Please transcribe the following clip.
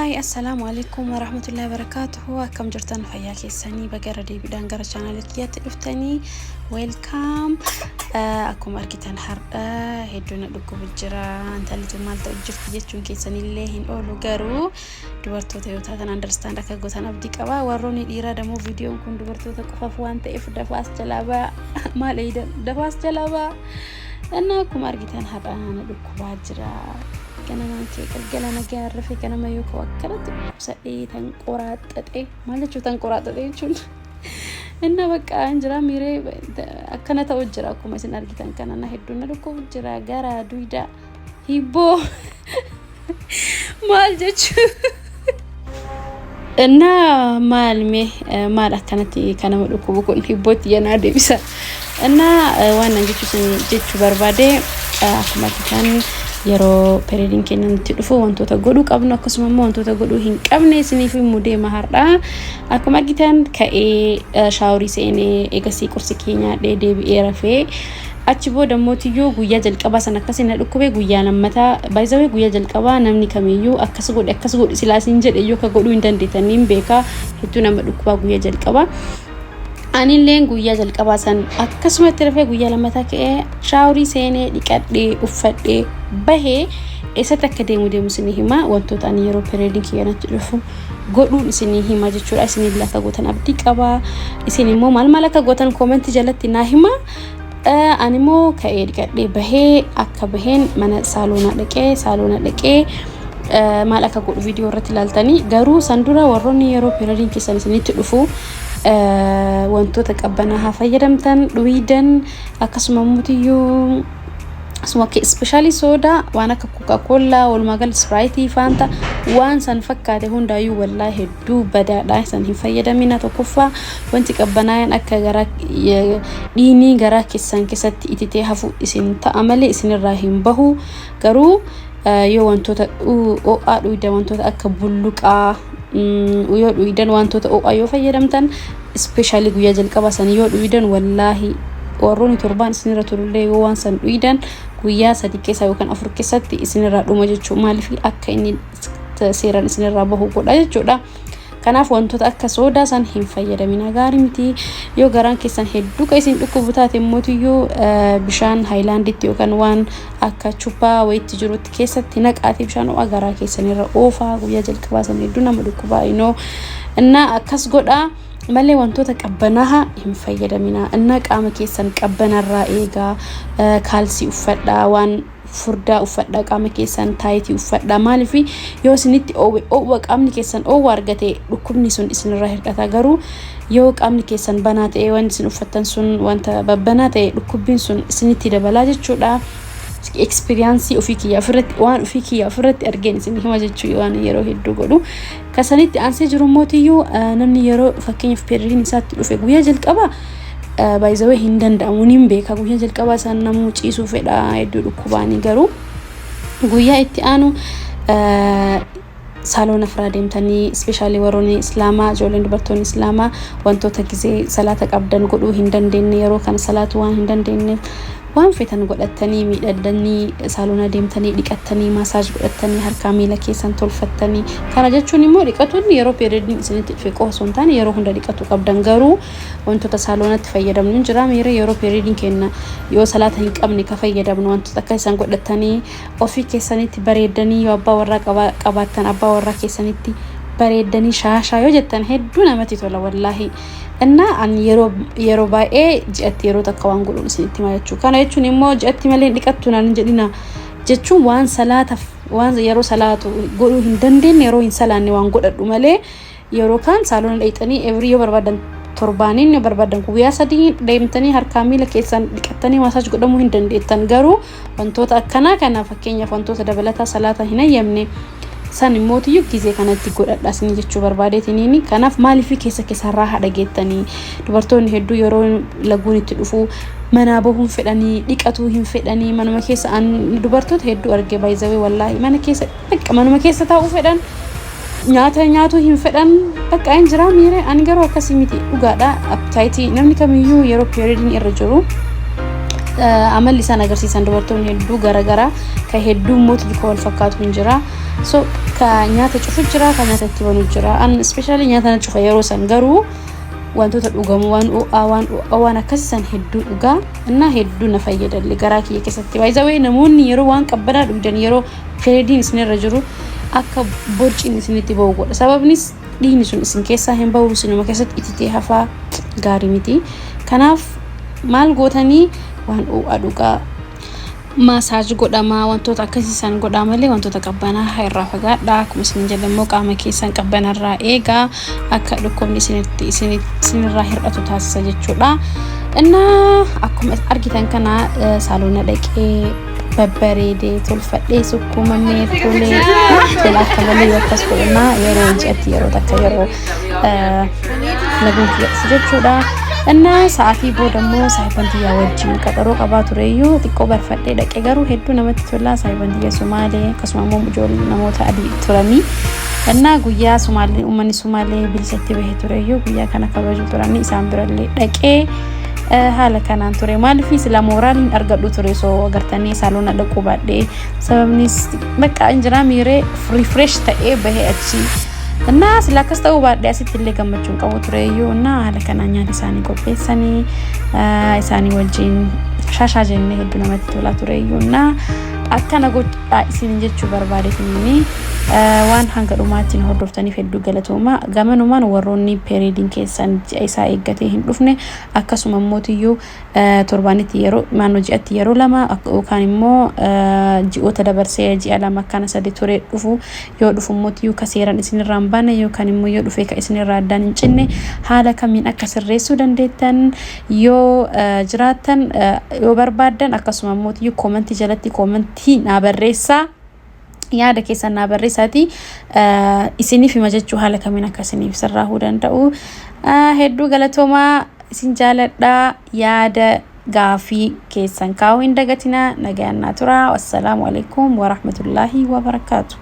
هاي السلام عليكم ورحمة الله وبركاته. كم جرتن فياك السني بقردي بدان قرر شانالك يتلفتني ويلكم. أكم أركتن حرق هيدونا لكم الجرا أنت اللي تمال تأجرت جيتشون كيساني اللي هن أولو قارو دورتو تيوتا تن أندرستاند أكا قوتان أبدي كوا وروني الإيرادة مو فيديو كون دورتو تقففوان تقف دفاس جلابا ما ليدا دفاس جلابا أنا أكم أركتن حرق أنا لكم باجرا كنا نانتي كالجلا نجار في كنا ما يوكو أكلت سعيد تنقرات تدي ما لشوا تنقرات تدي شون إننا بقى أنجرا ميري أكنا توجراكم مثلا أرجع كنا نهدونا لكم جرا جرا دويدا هيبو ما الجتشو إننا مالمي مال أكنتي كنا ملوكو بكون هيبوت ينادي بس إننا وانا جتشو بربادي أكما كان yeroo periodin keenya tidhufu wantoota godhuu qabnu akkasuma immoo wantoota godhuu hin qabne isiniif mudee maharda akkuma argitan ka'ee shaaworii seenee eegasii qursi keenya deebi'ee rafee achi booda mootiyyoo guyyaa jalqabaa san akkasiin dhukkubee guyyaa lammataa baay'isawee guyyaa jalqabaa namni kamiyyuu akkas godhi silaasiin jedhe yoo ka godhuu hin dandeetaniin beekaa hedduu nama dhukkubaa guyyaa jalqabaa ani leen guyyaa jalqabaa san akkasuma itti rafee guyyaa lammataa ka'ee shaaworii seenee dhiqadhee uffadhee bahee eessatti akka deemu isinii hima wantoota ani yeroo periodin kiyyanatti dhufu godhuun isinii hima jechuudha. Isinii akka gootan abdii qaba. Isin immoo maal akka gootan comment jalatti naa hima. Ani immoo ka'ee dhiqadhee bahee akka baheen mana saaloonaa dhaqee maal akka godhu viidiyoo irratti ilaaltanii garuu sandura warroonni yeroo periodin keessan isinitti dhufu wantoota qabbanaa fayyadamtan dhuwiidan akkasuma mutiyyuu asumake especially soda waana ka Coca-Cola walmagal Sprite Fanta waan san fakkaate hundaayu wallahi hedduu badaadha san hin fayyadamina tokkoffa wanti qabbanaan akka gara dhiini gara keessan keessatti ititee hafu isin ta'amale isinirraa hin bahu garuu yoo wantoota OA dhuida wantoota akka bulluqaa yoo dhuidan wantoota OA yoo fayyadamtan especially guyyaa jalqaba san yoo dhuidan wallahi warroonni torban isinirra turullee yoo waan san dhuidan guyyaa sadii keessa yookaan afur keessatti isinirra dhuma jechuu maaliif akka inni seeran isinirra bahu godha jechuudha. Kanaaf wantoota akka soodaa san hin fayyadamina gaarii miti. Yoo garaan keessan hedduu ka isin dhukkubu taate mootiyyoo bishaan haayilaanditti yookaan waan akka chuppaa wayitti jirutti keessatti naqaati bishaan ho'a garaa keessanirra oofaa guyyaa jalqabaa san hedduu nama dhukkubaa inoo inna akkas godha. malee wantoota qabbanaha hin fayyadamina inna qaama keessan qabbanarraa eegaa kaalsii uffadha waan furdaa uffadha qaama keessan taayitii uffadha maaliif yoo isinitti oowwa qaamni keessan oowwa argate dhukkubni sun isinirraa hir'ata garuu yoo qaamni keessan banaa ta'e waan isin uffattan sun wanta babbanaa ta'e dhukkubbiin sun isinitti dabalaa jechuudha. experience ofiki ya ofirratti argeen isin hima jechuu waan yeroo hedduu godhu kasanitti aansee jiru mootiyyuu namni yeroo fakkeenyaaf periodin isaatti dhufe guyyaa jalqaba baay'isawee hin danda'amu nin beeka guyyaa jalqaba san namuu ciisuu fedha hedduu dhukkubaanii garuu guyyaa itti aanu saaloona firaa deemtanii especially warroonni islaamaa ijoolleen dubartoonni islaamaa wantoota gisee salaata qabdan godhuu hin dandeenye yeroo kana salaatu waan hin dandeenye waan fetan godhatanii miidhagdanii saaloona deemtanii dhiqattanii masaaj godhatanii harka miila keessan tolfattanii kana jechuun immoo dhiqatuun yeroo periodin isinitti dhufe qofa taane yeroo hunda dhiqatu qabdan garuu wantoota saaloonatti fayyadamnu jira yeroo periodin kenna yoo salaata hin qabne ka fayyadamnu wantoota akka isan godhatanii ofii keessanitti bareedanii yoo abbaa warraa qabaattan abbaa warraa keessanitti bareedanii shaashaa yoo jettan hedduu namatti tola wallahi. Inna an yeroo baay'ee ji'atti yeroo takka waan godhuun isinitti hima jechuu kana jechuun immoo ji'atti malee dhiqattu naan jedhina jechuun waan salaata waan yeroo salaatu godhuu hin dandeenye yeroo hin salaanne waan godhadhu malee yeroo kan saaloona dheeyxanii every yoo barbaadan torbaaniin yoo barbaadan guyyaa sadii deemtanii harka miila keessan dhiqattanii masaaj godhamuu hin dandeettan garuu wantoota akkanaa kana fakkeenyaaf wantoota dabalataa salaata hin ayyamne san mootiyyuu gisee kanatti godhadha isin jechuu barbaadeetiniini kanaaf maaliif keessarraa haadha geettanii dubartoonni hedduu yeroo laguun itti dhufu mana bahuun fedhanii dhiqatuu hin fedhanii manuma keessa dubartoota hedduu arge baay'isawee wallahi manuma keessa taa'uu fedhan nyaata nyaatuu hin fedhan bakka hin jira miire ani garuu akkasii miti dhugaadha appetite namni kamiyyuu yeroo periodin irra jiru amalli isaan agarsiisan dubartoonni hedduu garagara ka hedduu mootii wal fakkaatu hin jira so ka nyaata cufu jira ka nyaata itti banu jira an especially nyaata na cufa yeroo san garuu wantoota dhugamu waan akkasisan hedduu dhugaa እና hedduu na fayyadalle garaa kiyya keessatti by the way namoonni yeroo waan qabbanaa dhugdan yeroo periodiin isinirra jiru akka borciin isinitti ba'u godha sababnis dhiigni sun isin keessaa hin ba'u sinuma keessatti itti hafaa gaarii miti kanaaf maal gootanii waan dhugaa masaaj godhama wantoota akkasisan godhamalee wantoota qabbanaa irraa fagaadha akkuma isin jedhamoo qaama keessan qabbanarraa eega akka dhukkubni isinirraa hir'atu taasisa jechuudha እና akkuma argitan kana saaloona dhaqee babbareedee tolfadhee sukkuumamee tolee akkamalee akkas godhama yeroo ji'atti yeroo takka yeroo laguun kiyyaas jechuudha እና ሰዓቲ ቦደሞ ሳይፈንቲያ ወጅን ቀጠሮ ቀባቱሬዩ ጥቆ በርፈዴ ደቀገሩ ሄዱ ነመት ተላ ሳይፈንቲያ ሶማሌ ከስማሞ ጆል ነሞታ አዲ ቱራኒ እና ጉያ ሶማሌ ኡመኒ ሶማሌ ቢልሰቲ በሄቱሬዩ ጉያ ከና ከበጁ ቱራኒ ሳምብረሌ ደቄ ሀለ ከናን ቱሬ ማልፊ ስለ ሞራል አርገዱ ቱሬ ሶ አገርተኒ ሳሎና ደቁ ባዴ ሰበብኒስ በቃ እንጀራ ሚሬ ሪፍሬሽ ተኤ በሄአቺ እና ስለከስተው ባዴ አሲትለ ገመቹን ቀወቱሬዩ እና ሀለ ከናኛ ለሳኒ ቆጴሰኒ ኢሳኒ ወልጂን ሻሻጀን ሄዱ ነመት ተላ ቱሬዩ እና akkana godha isin jechu barbaadeetini waan hanga dhumaatiin hordoftanii feddu galatooma gamanumaan warroonni periodin keessan isaa eeggatee hin dhufne akkasuma mootiyyuu torbaanitti yeroo maano ji'atti yeroo lama yookaan immoo ji'oota dabarsee ji'a lama kana sadii ture dhufu yoo dhufu mootiyyuu kaseeran isinirraa baana yookaan immoo yoo dhufee ka isinirraa addaan hin cinne haala kamiin akka sirreessuu dandeettan yoo jiraattan yoo barbaadan akkasuma mootiyyuu komentii jalatti komentii na barreessa yaada keessa na barreessati isiniif hima jechuu haala kamiin akka isiniif sirraahuu danda'u hedduu galatooma isin jaaladha yaada gaafii keessan kaa'uu hin dagatina nagaannaa tura wassalaamu alaykum wa rahmatullahi wa barakaatuh